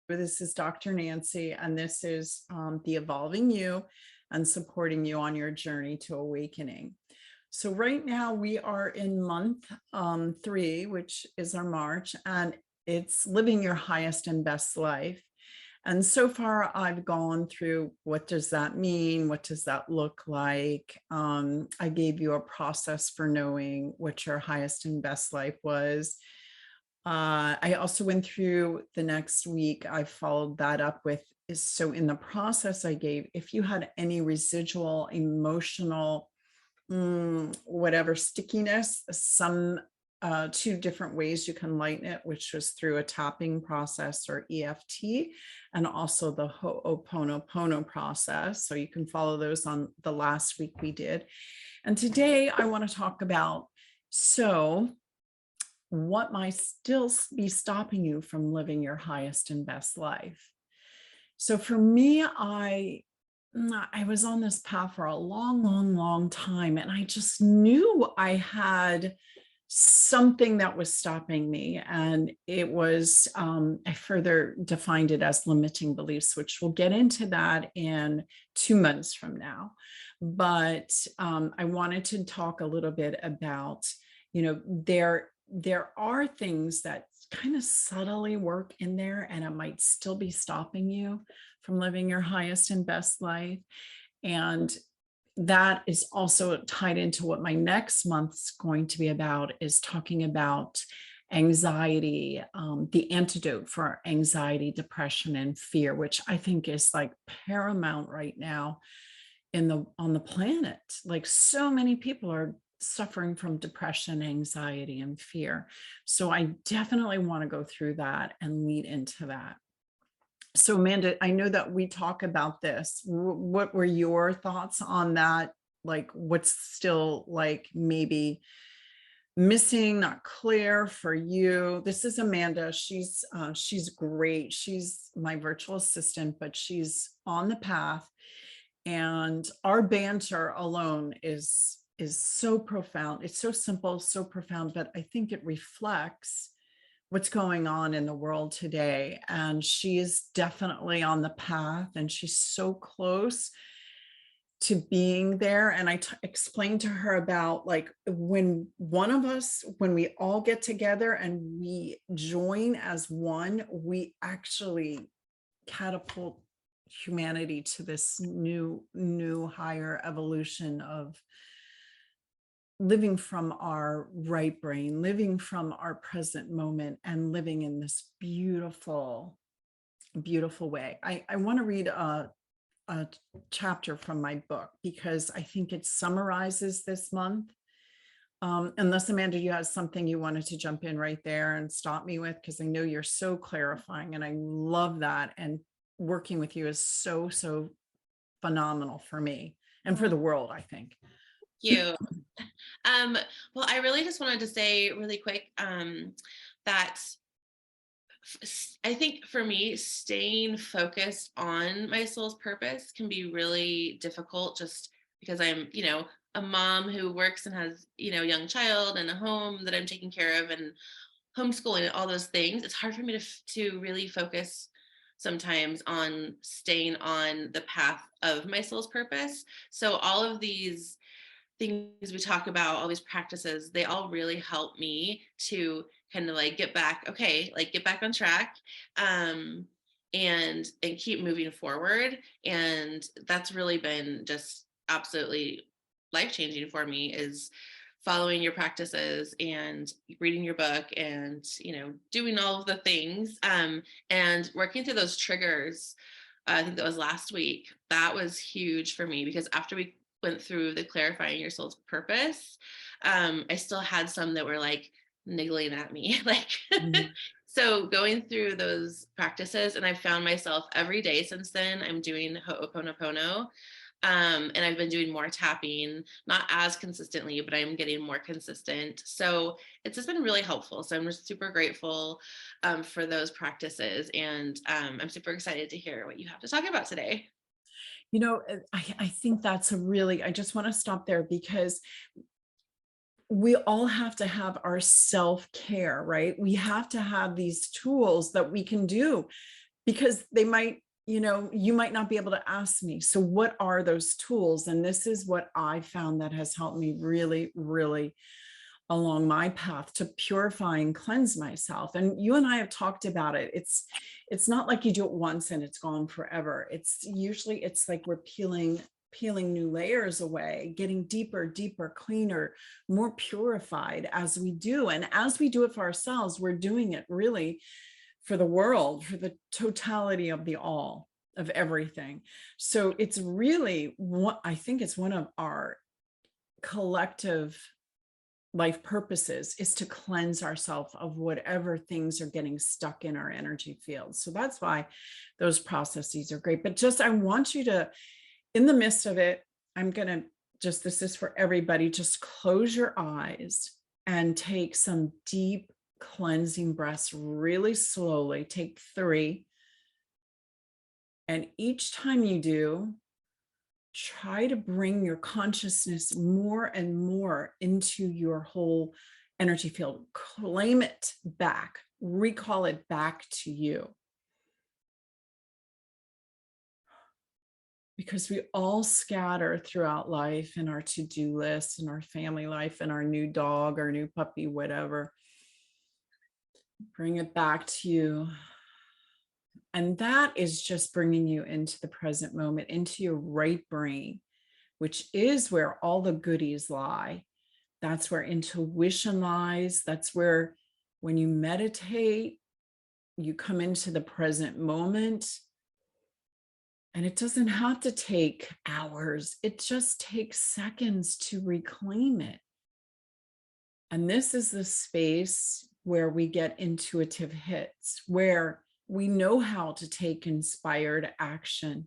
This is Dr. Nancy, and this is the Evolving You and supporting you on your journey to awakening. So right now we are in month 3, which is our March, and it's living your highest and best life. And so far I've gone through, what does that mean? What does that look like? I gave you a process for knowing what your highest and best life was. I also went through the next week. I followed that up with so in the process I gave, if you had any residual emotional, whatever stickiness, some 2 different ways you can lighten it, which was through a tapping process or EFT, and also the Ho'oponopono process. So you can follow those on the last week we did. And today I want to talk about, what might still be stopping you from living your highest and best life. So for me, I was on this path for a long time, and I just knew I had something that was stopping me. And it was, I further defined it as limiting beliefs, which we'll get into that in 2 months from now. But I wanted to talk a little bit about, there are things that kind of subtly work in there, and it might still be stopping you from living your highest and best life. And that is also tied into what my next month's going to be about, is talking about anxiety, the antidote for anxiety, depression, and fear, which I think is like paramount right now on the planet. Like, so many people are suffering from depression, anxiety, and fear. So I definitely want to go through that and lead into that. So Amanda, I know that we talk about this. What were your thoughts on that? Like, what's still like maybe missing, not clear for you? This is Amanda. She's great. She's my virtual assistant, but she's on the path. And our banter alone is so profound. It's so simple, so profound, but I think it reflects what's going on in the world today. And she is definitely on the path, and she's so close to being there. And I explained to her about, like, when we all get together and we join as one, we actually catapult humanity to this new higher evolution of living from our right brain, living from our present moment, and living in this beautiful way. I want to read a chapter from my book, because I think it summarizes this month. Unless, Amanda, you have something you wanted to jump in right there and stop me with, because I know you're so clarifying, and I love that. And working with you is so phenomenal for me and for the world, I think. You. Well, I really just wanted to say really quick that I think for me, staying focused on my soul's purpose can be really difficult, just because I'm, a mom who works and has, a young child and a home that I'm taking care of, and homeschooling and all those things. It's hard for me to really focus sometimes on staying on the path of my soul's purpose. So all of these things we talk about, all these practices, they all really help me to kind of like get back on track, and keep moving forward. And that's really been just absolutely life-changing for me, is following your practices and reading your book and doing all of the things, and working through those triggers. I think that was last week. That was huge for me, because after we went through the clarifying your soul's purpose, I still had some that were like niggling at me. Like, so going through those practices, and I found myself every day since then, I'm doing Ho'oponopono. And I've been doing more tapping, not as consistently, but I'm getting more consistent. So it's just been really helpful. So I'm just super grateful for those practices. And I'm super excited to hear what you have to talk about today. I think that's I just want to stop there, because we all have to have our self-care, right? We have to have these tools that we can do because they might, you might not be able to ask me. So what are those tools? And this is what I found that has helped me really, really along my path to purify and cleanse myself. And you and I have talked about it. It's not like you do it once and it's gone forever. It's like we're peeling new layers away, getting deeper, cleaner, more purified as we do. And as we do it for ourselves, we're doing it really for the world, for the totality of the all of everything. So it's really what I think it's one of our collective life purposes is to cleanse ourselves of whatever things are getting stuck in our energy field. So that's why those processes are great. But just, I want you to, in the midst of it, I'm going to just, this is for everybody, just close your eyes and take some deep cleansing breaths really slowly. Take 3. And each time you do, try to bring your consciousness more and more into your whole energy field. Claim it back, recall it back to you. Because we all scatter throughout life in our to-do lists, in our family life, and our new dog, our new puppy, whatever. Bring it back to you. And that is just bringing you into the present moment, into your right brain, which is where all the goodies lie. That's where intuition lies. That's where, when you meditate, you come into the present moment. And it doesn't have to take hours. It just takes seconds to reclaim it. And this is the space where we get intuitive hits, where we know how to take inspired action.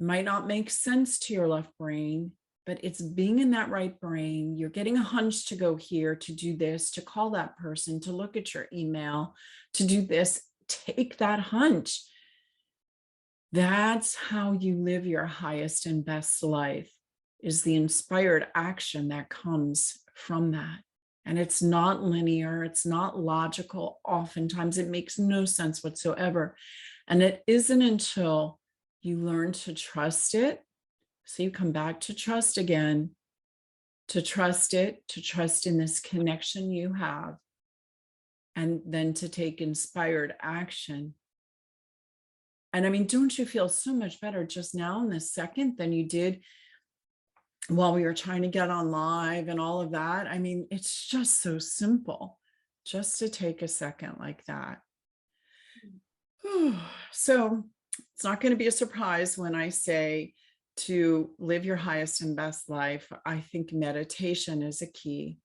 It might not make sense to your left brain, but it's being in that right brain. You're getting a hunch to go here, to do this, to call that person, to look at your email, to do this. Take that hunch. That's how you live your highest and best life, is the inspired action that comes from that. And it's not linear, it's not logical. Oftentimes it makes no sense whatsoever. And it isn't until you learn to trust it. So you come back to trust again, to trust it, to trust in this connection you have, and then to take inspired action. And I mean, don't you feel so much better just now in this second than you did while we were trying to get on live and all of that? I mean, it's just so simple just to take a second like that. So it's not going to be a surprise when I say to live your highest and best life. I think meditation is a key.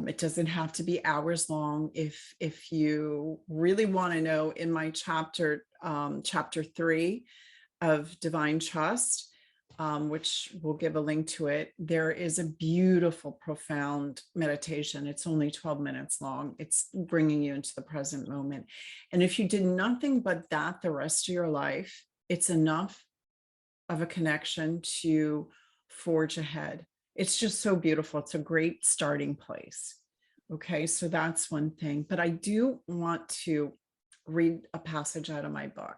It doesn't have to be hours long. If you really want to know, in my chapter 3 of Divine Trust, which we'll give a link to it, there is a beautiful, profound meditation. It's only 12 minutes long. It's bringing you into the present moment. And if you did nothing but that the rest of your life, it's enough of a connection to forge ahead. It's just so beautiful. It's a great starting place. Okay, so that's one thing. But I do want to read a passage out of my book.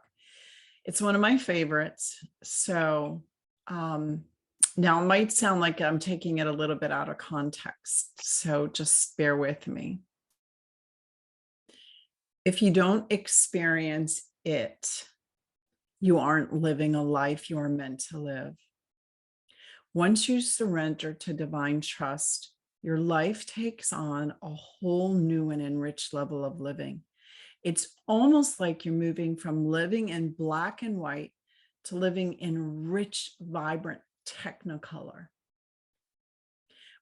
It's one of my favorites. So now it might sound like I'm taking it a little bit out of context. So just bear with me. If you don't experience it, you aren't living a life you are meant to live. Once you surrender to divine trust, your life takes on a whole new and enriched level of living. It's almost like you're moving from living in black and white to living in rich, vibrant technicolor.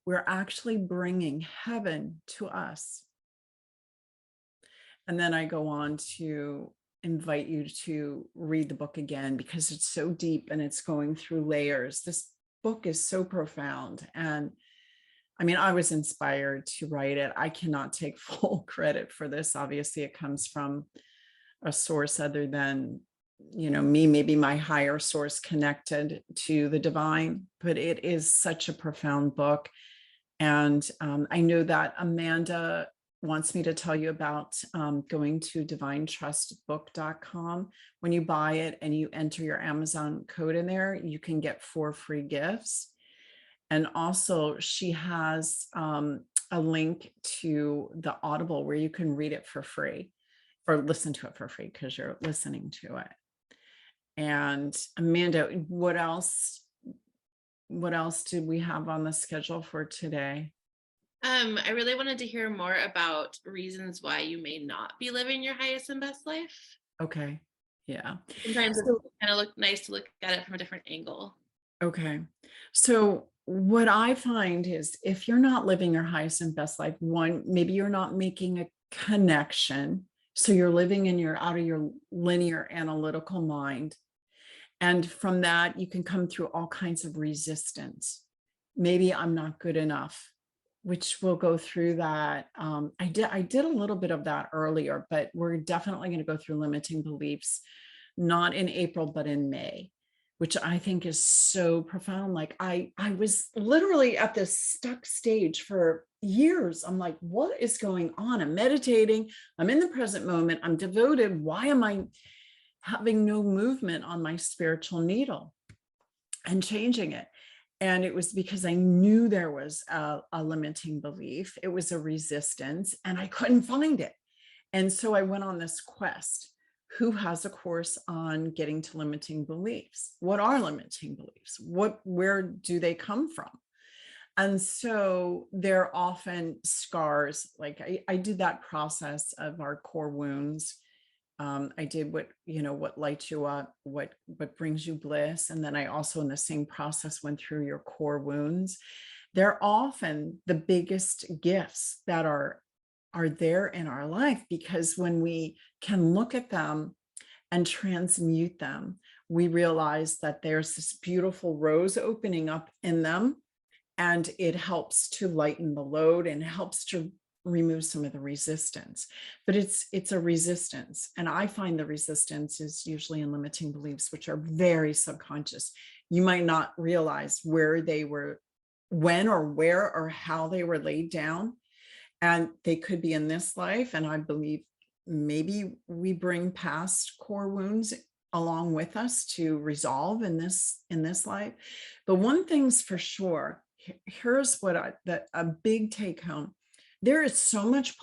We're actually bringing heaven to us. And then I go on to invite you to read the book again, because it's so deep and it's going through layers. This book is so profound. And I mean, I was inspired to write it. I cannot take full credit for this. Obviously, it comes from a source other than, me, maybe my higher source connected to the divine, but it is such a profound book. And I know that Amanda wants me to tell you about going to divinetrustbook.com. When you buy it and you enter your Amazon code in there, you can get 4 free gifts. And also she has a link to the Audible where you can read it for free or listen to it for free because you're listening to it. And Amanda, what else did we have on the schedule for today? I really wanted to hear more about reasons why you may not be living your highest and best life. Okay. Yeah. Sometimes So, it's kind of nice to look at it from a different angle. okay. So what I find is if you're not living your highest and best life, one, maybe you're not making a connection. So you're living in your out of your linear analytical mind. And from that, you can come through all kinds of resistance. Maybe I'm not good enough, which we'll go through that. I did a little bit of that earlier, but we're definitely going to go through limiting beliefs, not in April, but in May, which I think is so profound. Like I was literally at this stuck stage for years. I'm like, what is going on? I'm meditating. I'm in the present moment. I'm devoted. Why am I having no movement on my spiritual needle and changing it? And it was because I knew there was a limiting belief. It was a resistance and I couldn't find it. And so I went on this quest. Who has a course on getting to limiting beliefs? What are limiting beliefs? Where do they come from? And so they're often scars. Like I did that process of our core wounds. I did what lights you up, what brings you bliss. And then I also in the same process went through your core wounds. They're often the biggest gifts that are there in our life, because when we can look at them and transmute them, we realize that there's this beautiful rose opening up in them, and it helps to lighten the load and helps to remove some of the resistance. But it's a resistance, and I find the resistance is usually in limiting beliefs, which are very subconscious. You might not realize where they were, when or where or how they were laid down, and they could be in this life. And I believe maybe we bring past core wounds along with us to resolve in this life. But one thing's for sure, here's what a big take home. There is so much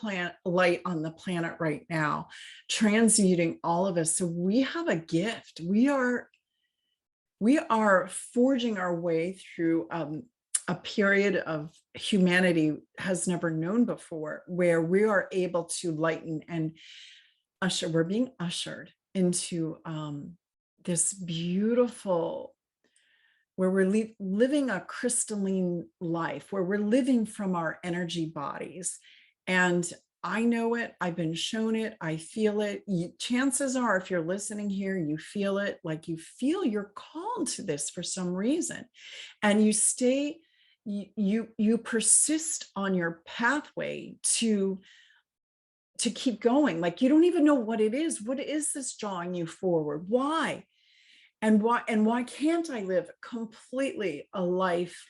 light on the planet right now, transmuting all of us. So we have a gift. We are forging our way through a period of humanity has never known before, where we are able to lighten and we're being ushered into this beautiful, where we're living a crystalline life, where we're living from our energy bodies. And I know it, I've been shown it, I feel it. Chances are, if you're listening here, you feel it, like you feel you're called to this for some reason. And you persist on your pathway to keep going. Like you don't even know what it is. What is this drawing you forward? Why? And why can't I live completely a life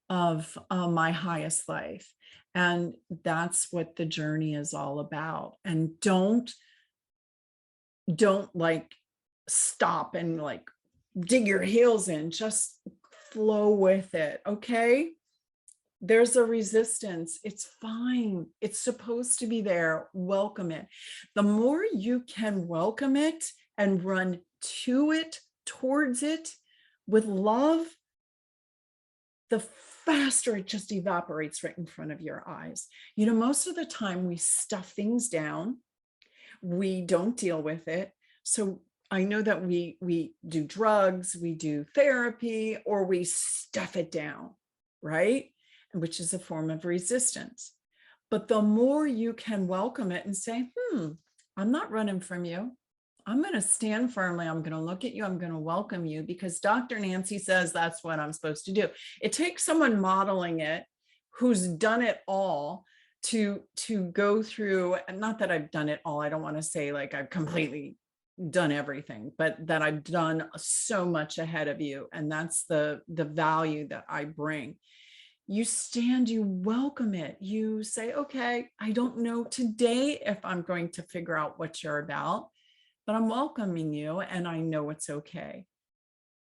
of my highest life? And that's what the journey is all about. And don't like stop and like dig your heels in, just flow with it. Okay. There's a resistance. It's fine. It's supposed to be there. Welcome it. The more you can welcome it and run to it, towards it with love, the faster it just evaporates right in front of your eyes. Most of the time we stuff things down. We don't deal with it. So I know that we do drugs, we do therapy, or we stuff it down, right? Which is a form of resistance. But the more you can welcome it and say, I'm not running from you. I'm going to stand firmly. I'm going to look at you. I'm going to welcome you, because Dr. Nancy says that's what I'm supposed to do. It takes someone modeling it, who's done it all, to go through. And not that I've done it all. I don't want to say like I've completely done everything, but that I've done so much ahead of you. And that's the value that I bring. You stand, you welcome it. You say, okay, I don't know today if I'm going to figure out what you're about, but I'm welcoming you and I know it's okay.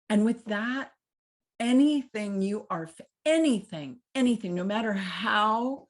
And with that, anything you are, anything, no matter how,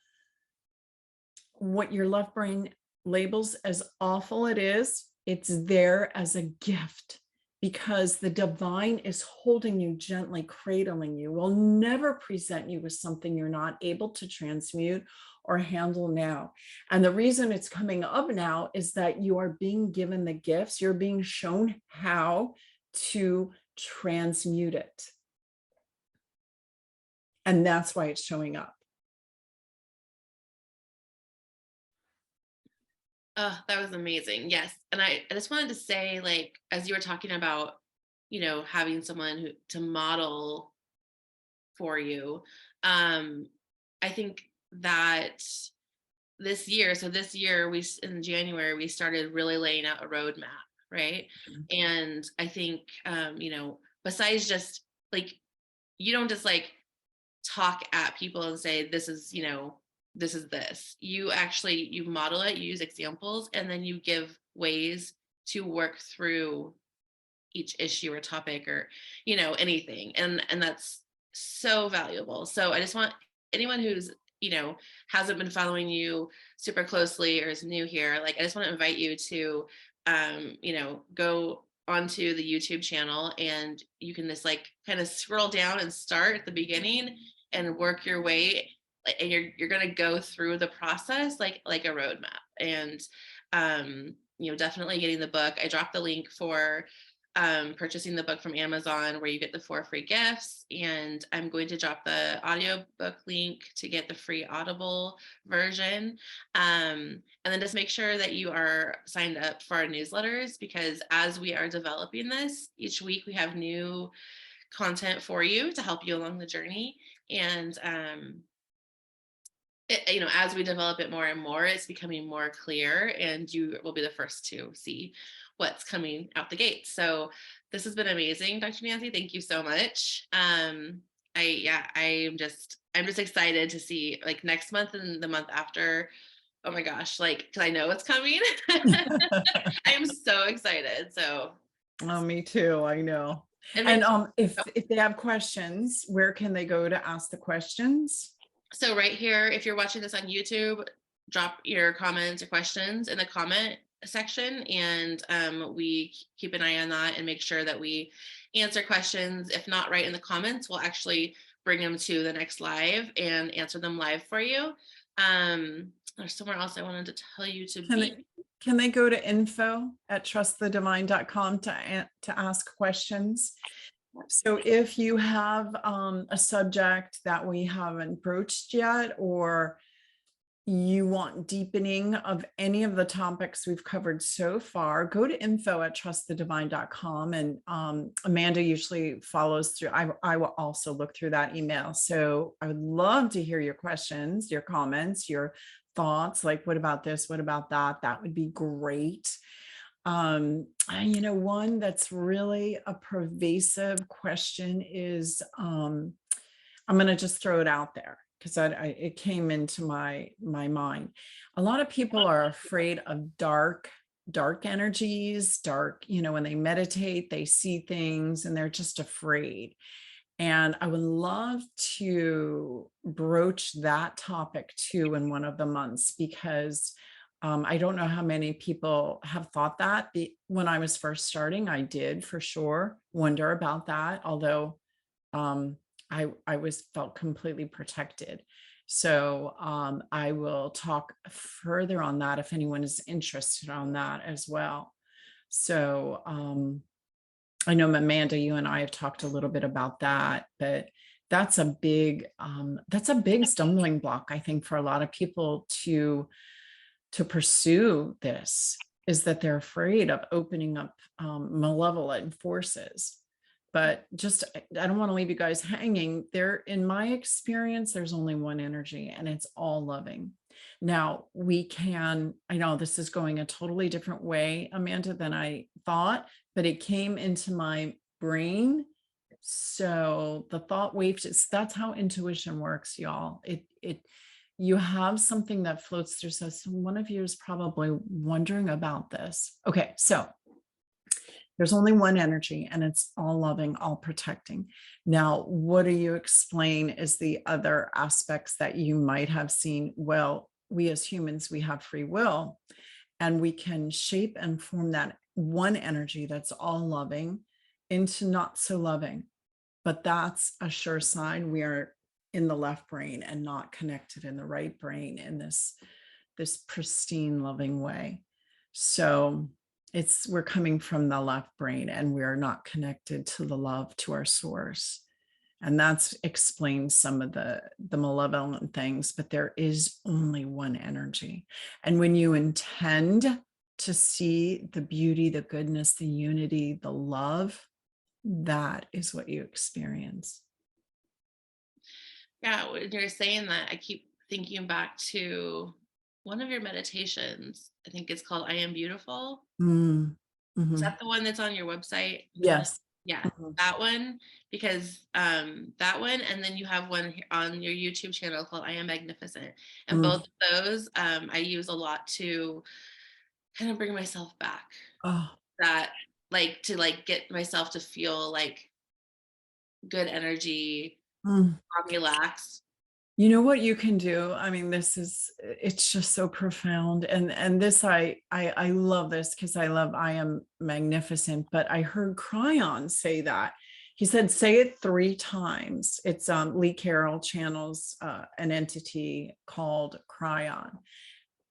what your left brain labels as awful it is, it's there as a gift because the divine is holding you gently, cradling you, will never present you with something you're not able to transmute or handle now. And the reason it's coming up now is that you are being given the gifts, you're being shown how to transmute it. And that's why it's showing up. Oh, that was amazing. Yes. And I just wanted to say, like, as you were talking about, having someone who to model for you, I think that this year in January, we started really laying out a roadmap, right? And I think, besides just like, you don't just like talk at people and say, this is this. You model it, you use examples, and then you give ways to work through each issue or topic or, anything. And that's so valuable. So I just want anyone who's, hasn't been following you super closely or is new here, like, I just want to invite you to, go onto the YouTube channel, and you can just like kind of scroll down and start at the beginning and work your way, and you're going to go through the process like a roadmap. And definitely getting the book. I dropped the link for purchasing the book from Amazon, where you get the 4 free gifts, and I'm going to drop the audiobook link to get the free Audible version. And then just make sure that you are signed up for our newsletters, because as we are developing this, each week we have new content for you to help you along the journey. And as we develop it more and more, it's becoming more clear, and you will be the first to see what's coming out the gate. So this has been amazing, Dr. Nancy. Thank you so much. I'm just excited to see, like, next month and the month after. Oh my gosh, like, because I know it's coming. I'm so excited. So Oh, me too. I know. and And if they have questions, where can they go to ask the questions? So right here, if you're watching this on YouTube, drop your comments or questions in the comment section, and we keep an eye on that and make sure that we answer questions. If not right in the comments, we'll actually bring them to the next live and answer them live for you. There's somewhere else I wanted to tell you to be. Can they go to info@trustthedivine.com to ask questions? So if you have a subject that we haven't broached yet, or you want deepening of any of the topics we've covered so far, go to info@trustthedivine.com, and Amanda usually follows through. I will also look through that email. So I would love to hear your questions, your comments, your thoughts, like, what about this? What about that? That would be great. One that's really a pervasive question is, I'm going to just throw it out there because it came into my mind. A lot of people are afraid of dark energies, when they meditate, they see things and they're just afraid. And I would love to broach that topic too in one of the months, because I don't know how many people have thought that. When I was first starting, I did for sure wonder about that, although I felt completely protected. So I will talk further on that if anyone is interested on that as well. So I know, Amanda, you and I have talked a little bit about that, but that's a big stumbling block, I think, for a lot of people to pursue this, is that they're afraid of opening up malevolent forces. But just, I don't want to leave you guys hanging there. In my experience, there's only one energy, and it's all loving. Now I know this is going a totally different way, Amanda, than I thought, but it came into my brain So the thought wave is, that's how intuition works, y'all. You have something that floats through. So one of you is probably wondering about this. Okay, so there's only one energy, and it's all loving, all protecting. Now, what do you explain is the other aspects that you might have seen? Well, we as humans, we have free will, and we can shape and form that one energy that's all loving into not so loving. But that's a sure sign we are in the left brain and not connected in the right brain in this pristine, loving way. So we're coming from the left brain, and we are not connected to the love, to our source. And that's explains some of the malevolent things, but there is only one energy. And when you intend to see the beauty, the goodness, the unity, the love, that is what you experience. Yeah, when you're saying that, I keep thinking back to one of your meditations. I think it's called I Am Beautiful. Mm, Is mhm. that the one that's on your website? Yes. Yeah, Mhm, that one, because that one, and then you have one on your YouTube channel called I Am Magnificent. And mm. both of those I use a lot to kind of bring myself back. Oh, That like to like get myself to feel like good energy, mm. relaxed. You know what you can do? I mean, it's just so profound. And this, I love this because I love I Am Magnificent, but I heard Cryon say that. He said, say it 3 times. It's Lee Carroll channels an entity called Cryon.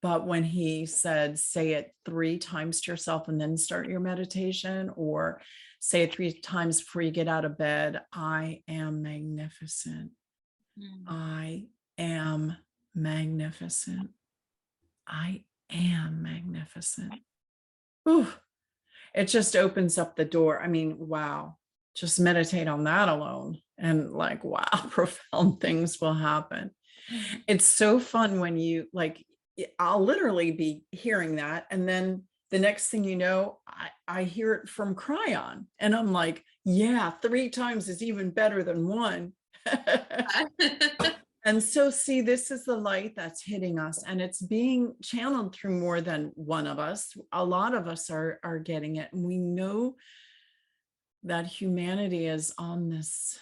But when he said, say it 3 times to yourself and then start your meditation, or say it 3 times before you get out of bed, I am magnificent. Mm. I am magnificent. I am magnificent. Ooh, it just opens up the door. I mean, wow. Just meditate on that alone. And like, wow, profound things will happen. It's so fun when you like, I'll literally be hearing that. And then the next thing you know, I hear it from Cryon. And I'm like, yeah, 3 times is even better than one. And so, see, this is the light that's hitting us, and it's being channeled through more than one of us. A lot of us are getting it, and we know that humanity is on this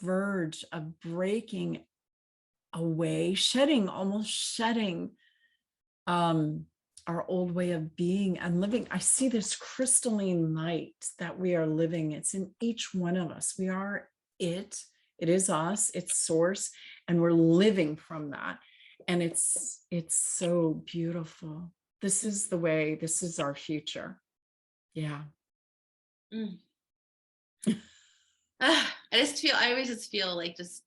verge of breaking away, almost shedding um, our old way of being and living. I see this crystalline light that we are living. It's in each one of us. We are it. It is us. It's source, and we're living from that. And it's so beautiful. This is the way. This is our future. Yeah. Mm. I always just feel like just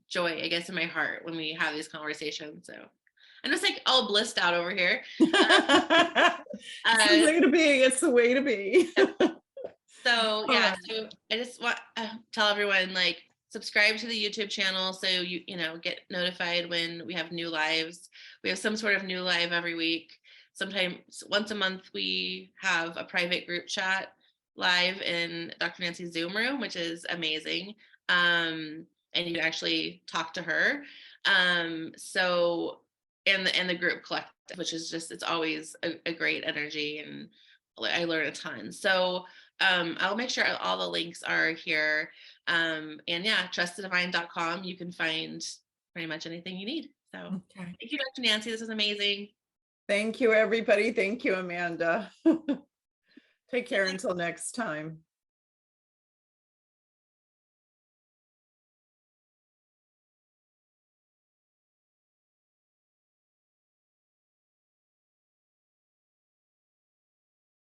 joy, I guess, in my heart when we have these conversations. So I'm just like all blissed out over here. It's the Uh, way to be. It's the way to be. so All yeah, right. so I just want tell everyone, like, subscribe to the YouTube channel so you know get notified when we have new lives. We have some sort of new live every week. Sometimes once a month we have a private group chat live in Dr. Nancy's Zoom room, which is amazing. And you actually talk to her. So and the group collective, which is just, it's always a great energy, and I learn a ton. So I'll make sure all the links are here. And yeah, trustthedivine.com. You can find pretty much anything you need. So Okay. thank you, Dr. Nancy. This is amazing. Thank you, everybody. Thank you, Amanda. Take care until next time.